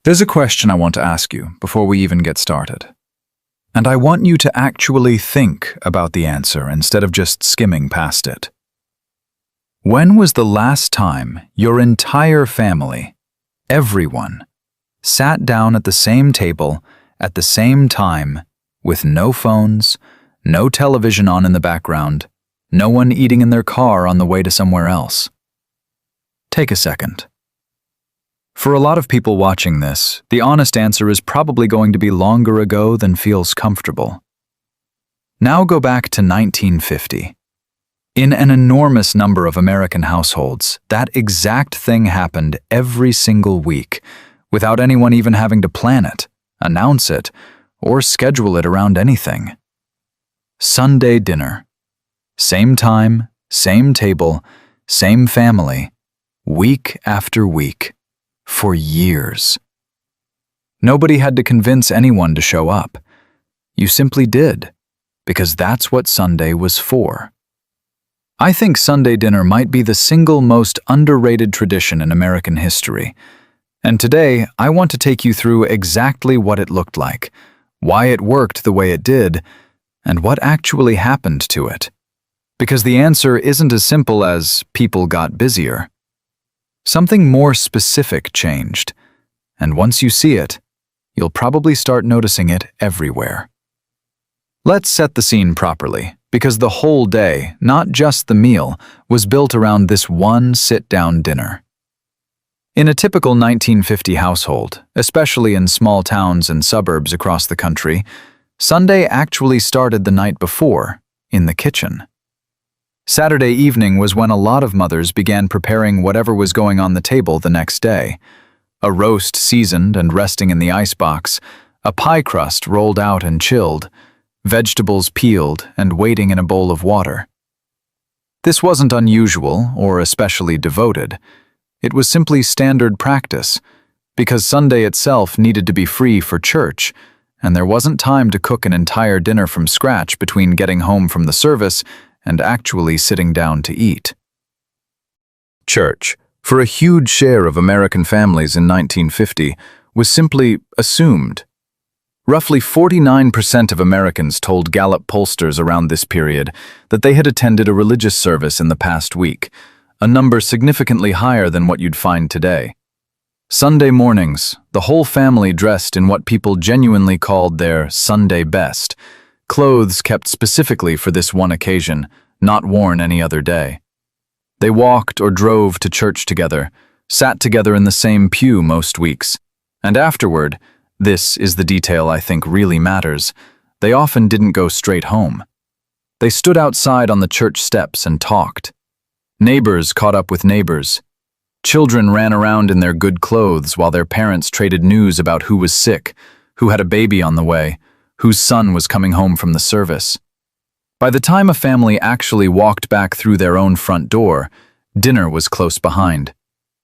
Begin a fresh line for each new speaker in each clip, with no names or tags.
There's a question I want to ask you before we even get started. And I want you to actually think about the answer instead of just skimming past it. When was the last time your entire family, everyone, sat down at the same table at the same time with no phones, no television on in the background, no one eating in their car on the way to somewhere else? Take a second. For a lot of people watching this, the honest answer is probably going to be longer ago than feels comfortable. Now go back to 1950. In an enormous number of American households, that exact thing happened every single week, without anyone even having to plan it, announce it, or schedule it around anything. Sunday dinner. Same time, same table, same family, week after week. For years. Nobody had to convince anyone to show up. You simply did, because that's what Sunday was for. I think Sunday dinner might be the single most underrated tradition in American history. And today, I want to take you through exactly what it looked like, why it worked the way it did, and what actually happened to it. Because the answer isn't as simple as people got busier. Something more specific changed, and once you see it, you'll probably start noticing it everywhere. Let's set the scene properly, because the whole day, not just the meal, was built around this one sit-down dinner. In a typical 1950 household, especially in small towns and suburbs across the country, Sunday actually started the night before, in the kitchen. Saturday evening was when a lot of mothers began preparing whatever was going on the table the next day. A roast seasoned and resting in the icebox, a pie crust rolled out and chilled, vegetables peeled and waiting in a bowl of water. This wasn't unusual or especially devoted. It was simply standard practice, because Sunday itself needed to be free for church, and there wasn't time to cook an entire dinner from scratch between getting home from the service and actually sitting down to eat. Church, for a huge share of American families in 1950, was simply assumed. Roughly 49% of Americans told Gallup pollsters around this period that they had attended a religious service in the past week, a number significantly higher than what you'd find today. Sunday mornings, the whole family dressed in what people genuinely called their Sunday best, clothes kept specifically for this one occasion, not worn any other day. They walked or drove to church together, sat together in the same pew most weeks, and afterward, this is the detail I think really matters, they often didn't go straight home. They stood outside on the church steps and talked. Neighbors caught up with neighbors. Children ran around in their good clothes while their parents traded news about who was sick, who had a baby on the way, whose son was coming home from the service. By the time a family actually walked back through their own front door, dinner was close behind,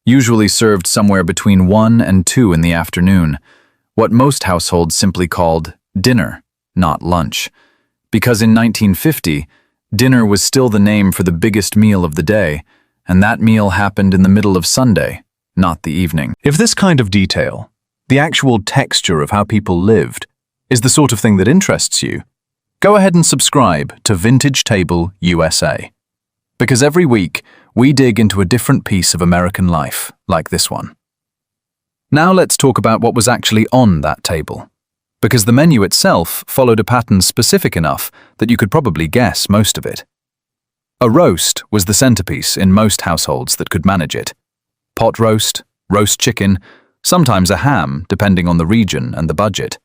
usually served somewhere between 1 and 2 in the afternoon, what most households simply called dinner, not lunch, because in 1950, dinner was still the name for the biggest meal of the day, and that meal happened in the middle of Sunday, not the evening. If this kind of detail, the actual texture of how people lived, is the sort of thing that interests you, go ahead and subscribe to Vintage Table USA. Because every week, we dig into a different piece of American life, like this one. Now let's talk about what was actually on that table, because the menu itself followed a pattern specific enough that you could probably guess most of it. A roast was the centerpiece in most households that could manage it. Pot roast, roast chicken, sometimes a ham, depending on the region and the budget.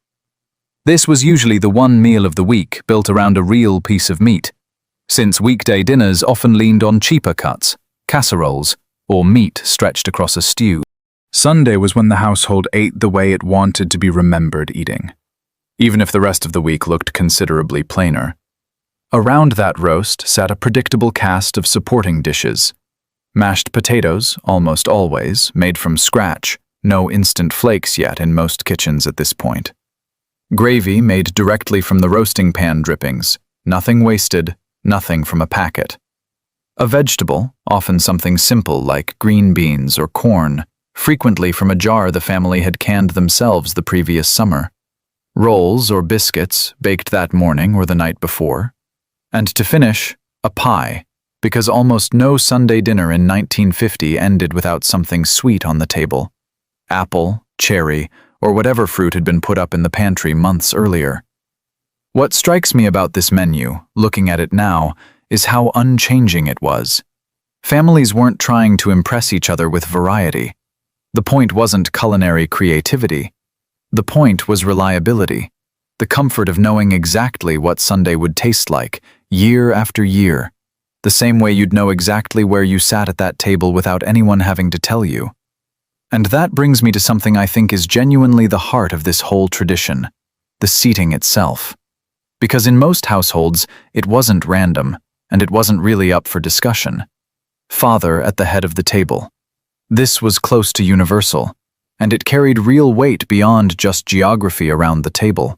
This was usually the one meal of the week built around a real piece of meat, since weekday dinners often leaned on cheaper cuts, casseroles, or meat stretched across a stew. Sunday was when the household ate the way it wanted to be remembered eating, even if the rest of the week looked considerably plainer. Around that roast sat a predictable cast of supporting dishes. Mashed potatoes, almost always, made from scratch, no instant flakes yet in most kitchens at this point. Gravy made directly from the roasting pan drippings, nothing wasted, nothing from a packet. A vegetable, often something simple like green beans or corn, frequently from a jar the family had canned themselves the previous summer. Rolls or biscuits baked that morning or the night before. And to finish, a pie, because almost no Sunday dinner in 1950 ended without something sweet on the table. Apple, cherry, or whatever fruit had been put up in the pantry months earlier. What strikes me about this menu, looking at it now, is how unchanging it was. Families weren't trying to impress each other with variety. The point wasn't culinary creativity. The point was reliability, the comfort of knowing exactly what Sunday would taste like, year after year, the same way you'd know exactly where you sat at that table without anyone having to tell you. And that brings me to something I think is genuinely the heart of this whole tradition, the seating itself. Because in most households, it wasn't random, and it wasn't really up for discussion. Father at the head of the table. This was close to universal, and it carried real weight beyond just geography around the table.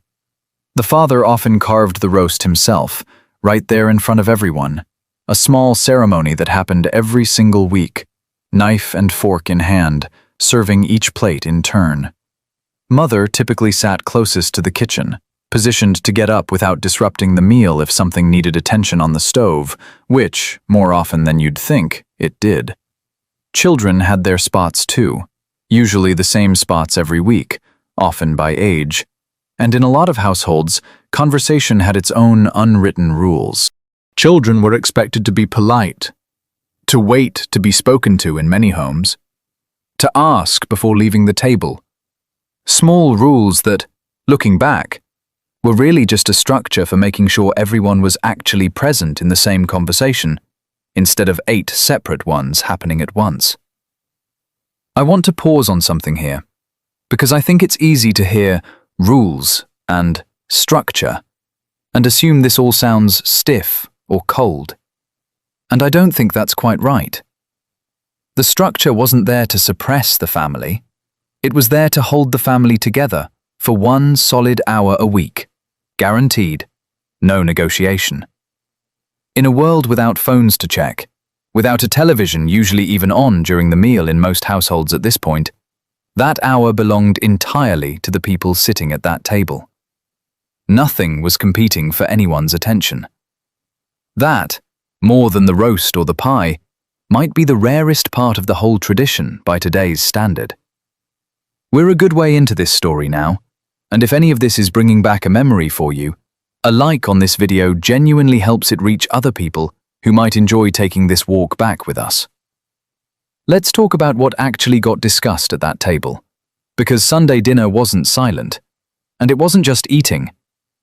The father often carved the roast himself, right there in front of everyone, a small ceremony that happened every single week, knife and fork in hand, serving each plate in turn. Mother typically sat closest to the kitchen, positioned to get up without disrupting the meal if something needed attention on the stove, which, more often than you'd think, it did. Children had their spots too, usually the same spots every week, often by age. And in a lot of households, conversation had its own unwritten rules. Children were expected to be polite, to wait to be spoken to in many homes, to ask before leaving the table. Small rules that, looking back, were really just a structure for making sure everyone was actually present in the same conversation, instead of 8 separate ones happening at once. I want to pause on something here, because I think it's easy to hear rules and structure and assume this all sounds stiff or cold. And I don't think that's quite right. The structure wasn't there to suppress the family. It was there to hold the family together for 1 solid hour a week, guaranteed, no negotiation. In a world without phones to check, without a television usually even on during the meal in most households at this point, that hour belonged entirely to the people sitting at that table. Nothing was competing for anyone's attention. That, more than the roast or the pie, might be the rarest part of the whole tradition by today's standard. We're a good way into this story now, and if any of this is bringing back a memory for you, a like on this video genuinely helps it reach other people who might enjoy taking this walk back with us. Let's talk about what actually got discussed at that table, because Sunday dinner wasn't silent, and it wasn't just eating.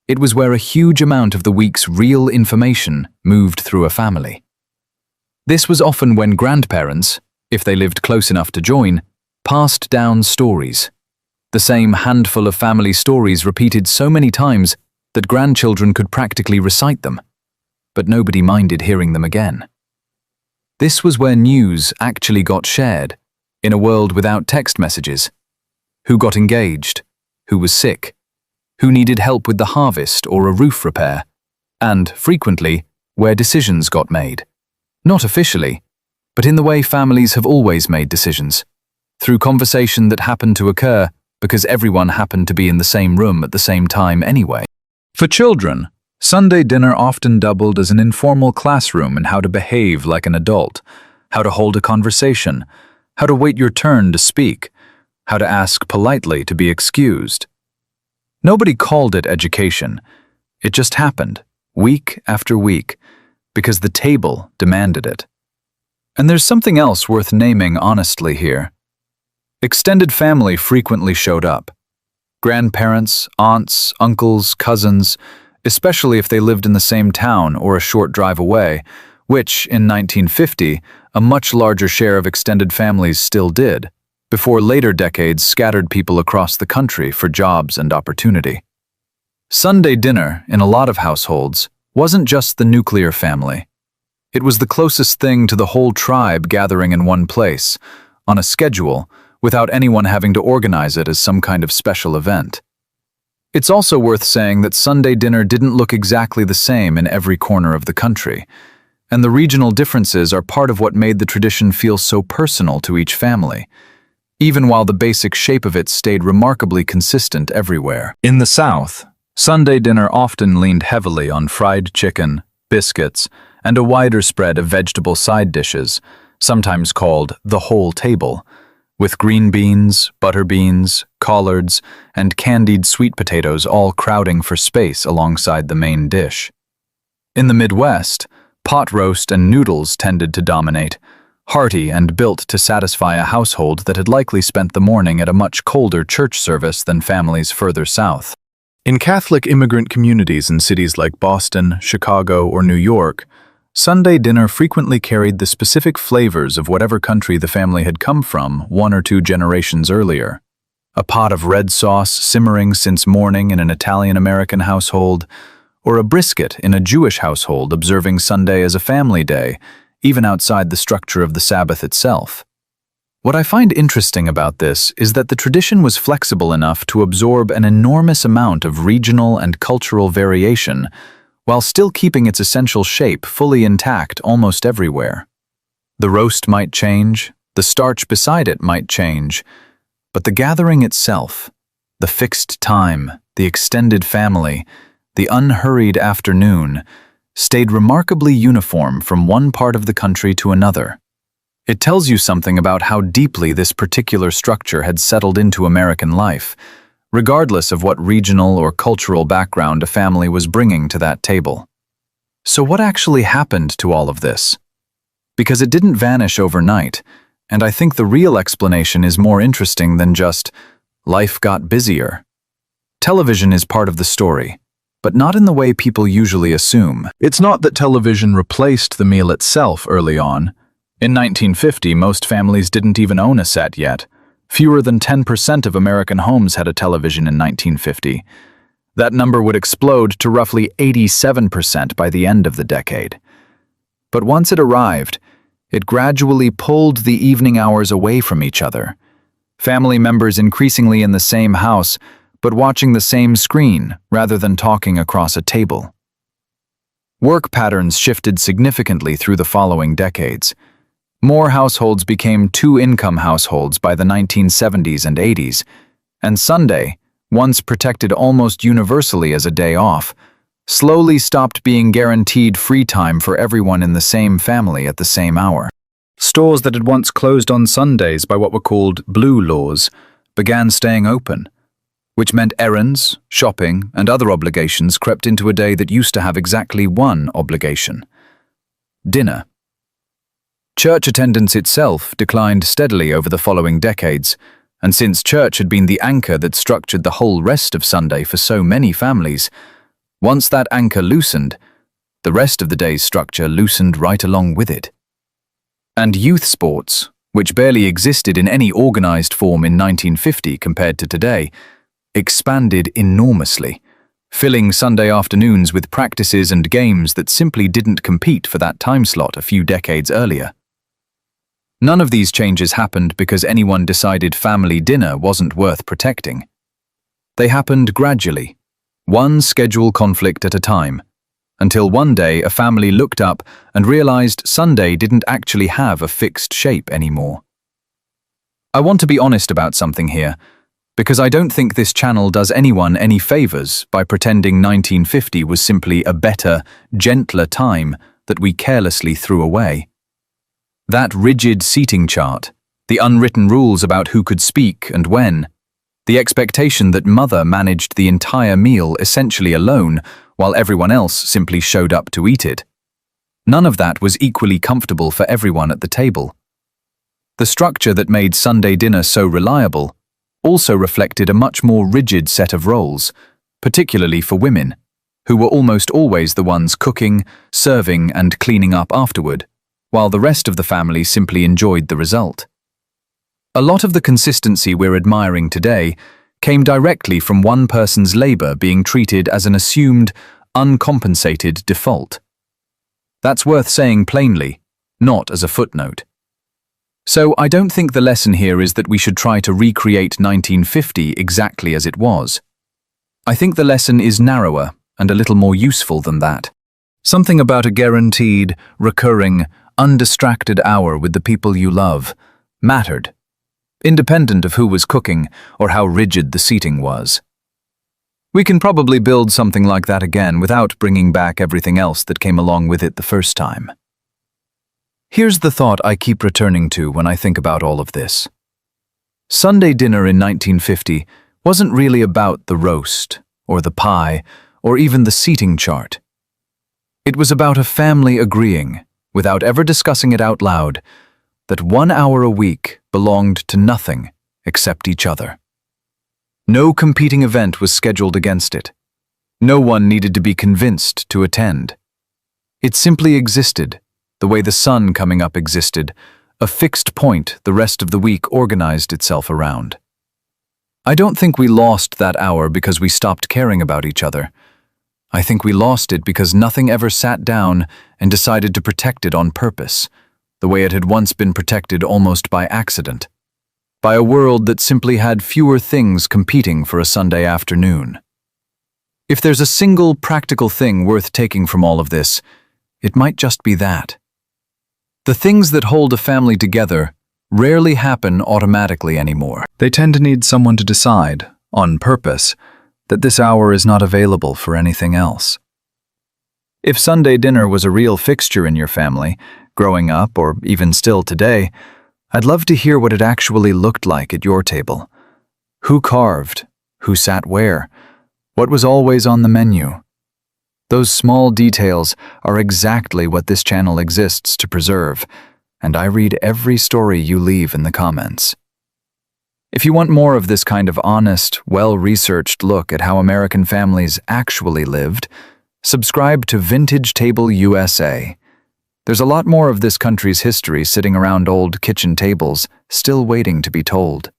It was where a huge amount of the week's real information moved through a family. This was often when grandparents, if they lived close enough to join, passed down stories. The same handful of family stories repeated so many times that grandchildren could practically recite them, but nobody minded hearing them again. This was where news actually got shared, in a world without text messages. Who got engaged? Who was sick? Who needed help with the harvest or a roof repair? And, frequently, where decisions got made. Not officially, but in the way families have always made decisions, through conversation that happened to occur because everyone happened to be in the same room at the same time anyway. For children, Sunday dinner often doubled as an informal classroom in how to behave like an adult, how to hold a conversation, how to wait your turn to speak, how to ask politely to be excused. Nobody called it education. It just happened, week after week, because the table demanded it. And there's something else worth naming honestly here. Extended family frequently showed up. Grandparents, aunts, uncles, cousins, especially if they lived in the same town or a short drive away, which, in 1950, a much larger share of extended families still did, before later decades scattered people across the country for jobs and opportunity. Sunday dinner, in a lot of households, wasn't just the nuclear family. It was the closest thing to the whole tribe gathering in one place, on a schedule, without anyone having to organize it as some kind of special event. It's also worth saying that Sunday dinner didn't look exactly the same in every corner of the country, and the regional differences are part of what made the tradition feel so personal to each family. even while the basic shape of it stayed remarkably consistent everywhere. In the South, Sunday dinner often leaned heavily on fried chicken, biscuits, and a wider spread of vegetable side dishes, sometimes called the whole table, with green beans, butter beans, collards, and candied sweet potatoes all crowding for space alongside the main dish. In the Midwest, pot roast and noodles tended to dominate, hearty and built to satisfy a household that had likely spent the morning at a much colder church service than families further south. In Catholic immigrant communities in cities like Boston, Chicago, or New York, Sunday dinner frequently carried the specific flavors of whatever country the family had come from 1 or 2 generations earlier. A pot of red sauce simmering since morning in an Italian-American household, or a brisket in a Jewish household observing Sunday as a family day, even outside the structure of the Sabbath itself. What I find interesting about this is that the tradition was flexible enough to absorb an enormous amount of regional and cultural variation, while still keeping its essential shape fully intact almost everywhere. The roast might change, the starch beside it might change, but the gathering itself, the fixed time, the extended family, the unhurried afternoon, stayed remarkably uniform from one part of the country to another. It tells you something about how deeply this particular structure had settled into American life, regardless of what regional or cultural background a family was bringing to that table. So what actually happened to all of this? Because it didn't vanish overnight, and I think the real explanation is more interesting than just, life got busier. Television is part of the story, but not in the way people usually assume. It's not that television replaced the meal itself early on. In 1950, most families didn't even own a set yet. Fewer than 10% of American homes had a television in 1950. That number would explode to roughly 87% by the end of the decade. But once it arrived, it gradually pulled the evening hours away from each other. Family members increasingly in the same house, but watching the same screen rather than talking across a table. Work patterns shifted significantly through the following decades. More households became two-income households by the 1970s and 80s, and Sunday, once protected almost universally as a day off, slowly stopped being guaranteed free time for everyone in the same family at the same hour. Stores that had once closed on Sundays by what were called blue laws began staying open, which meant errands, shopping, and other obligations crept into a day that used to have exactly one obligation: dinner. Church attendance itself declined steadily over the following decades, and since church had been the anchor that structured the whole rest of Sunday for so many families, once that anchor loosened, the rest of the day's structure loosened right along with it. And youth sports, which barely existed in any organized form in 1950 compared to today, expanded enormously, filling Sunday afternoons with practices and games that simply didn't compete for that time slot a few decades earlier. None of these changes happened because anyone decided family dinner wasn't worth protecting. They happened gradually, one schedule conflict at a time, until one day a family looked up and realized Sunday didn't actually have a fixed shape anymore. I want to be honest about something here, because I don't think this channel does anyone any favors by pretending 1950 was simply a better, gentler time that we carelessly threw away. That rigid seating chart, the unwritten rules about who could speak and when, the expectation that mother managed the entire meal essentially alone while everyone else simply showed up to eat it. None of that was equally comfortable for everyone at the table. The structure that made Sunday dinner so reliable also reflected a much more rigid set of roles, particularly for women, who were almost always the ones cooking, serving, and cleaning up afterward, while the rest of the family simply enjoyed the result. A lot of the consistency we're admiring today came directly from one person's labor being treated as an assumed, uncompensated default. That's worth saying plainly, not as a footnote. So I don't think the lesson here is that we should try to recreate 1950 exactly as it was. I think the lesson is narrower and a little more useful than that. Something about a guaranteed, recurring, undistracted hour with the people you love mattered, independent of who was cooking or how rigid the seating was. We can probably build something like that again without bringing back everything else that came along with it the first time. Here's the thought I keep returning to when I think about all of this. Sunday dinner in 1950 wasn't really about the roast, or the pie, or even the seating chart. It was about a family agreeing, without ever discussing it out loud, that 1 hour a week belonged to nothing except each other. No competing event was scheduled against it. No one needed to be convinced to attend. It simply existed, the way the sun coming up existed, a fixed point the rest of the week organized itself around. I don't think we lost that hour because we stopped caring about each other. I think we lost it because nothing ever sat down and decided to protect it on purpose, the way it had once been protected almost by accident, by a world that simply had fewer things competing for a Sunday afternoon. If there's a single practical thing worth taking from all of this, it might just be that. The things that hold a family together rarely happen automatically anymore. They tend to need someone to decide, on purpose, that this hour is not available for anything else. If Sunday dinner was a real fixture in your family, growing up or even still today, I'd love to hear what it actually looked like at your table. Who carved? Who sat where? What was always on the menu? Those small details are exactly what this channel exists to preserve, and I read every story you leave in the comments. If you want more of this kind of honest, well-researched look at how American families actually lived, subscribe to Vintage Table USA. There's a lot more of this country's history sitting around old kitchen tables, still waiting to be told.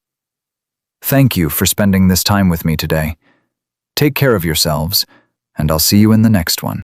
Thank you for spending this time with me today. Take care of yourselves, and I'll see you in the next one.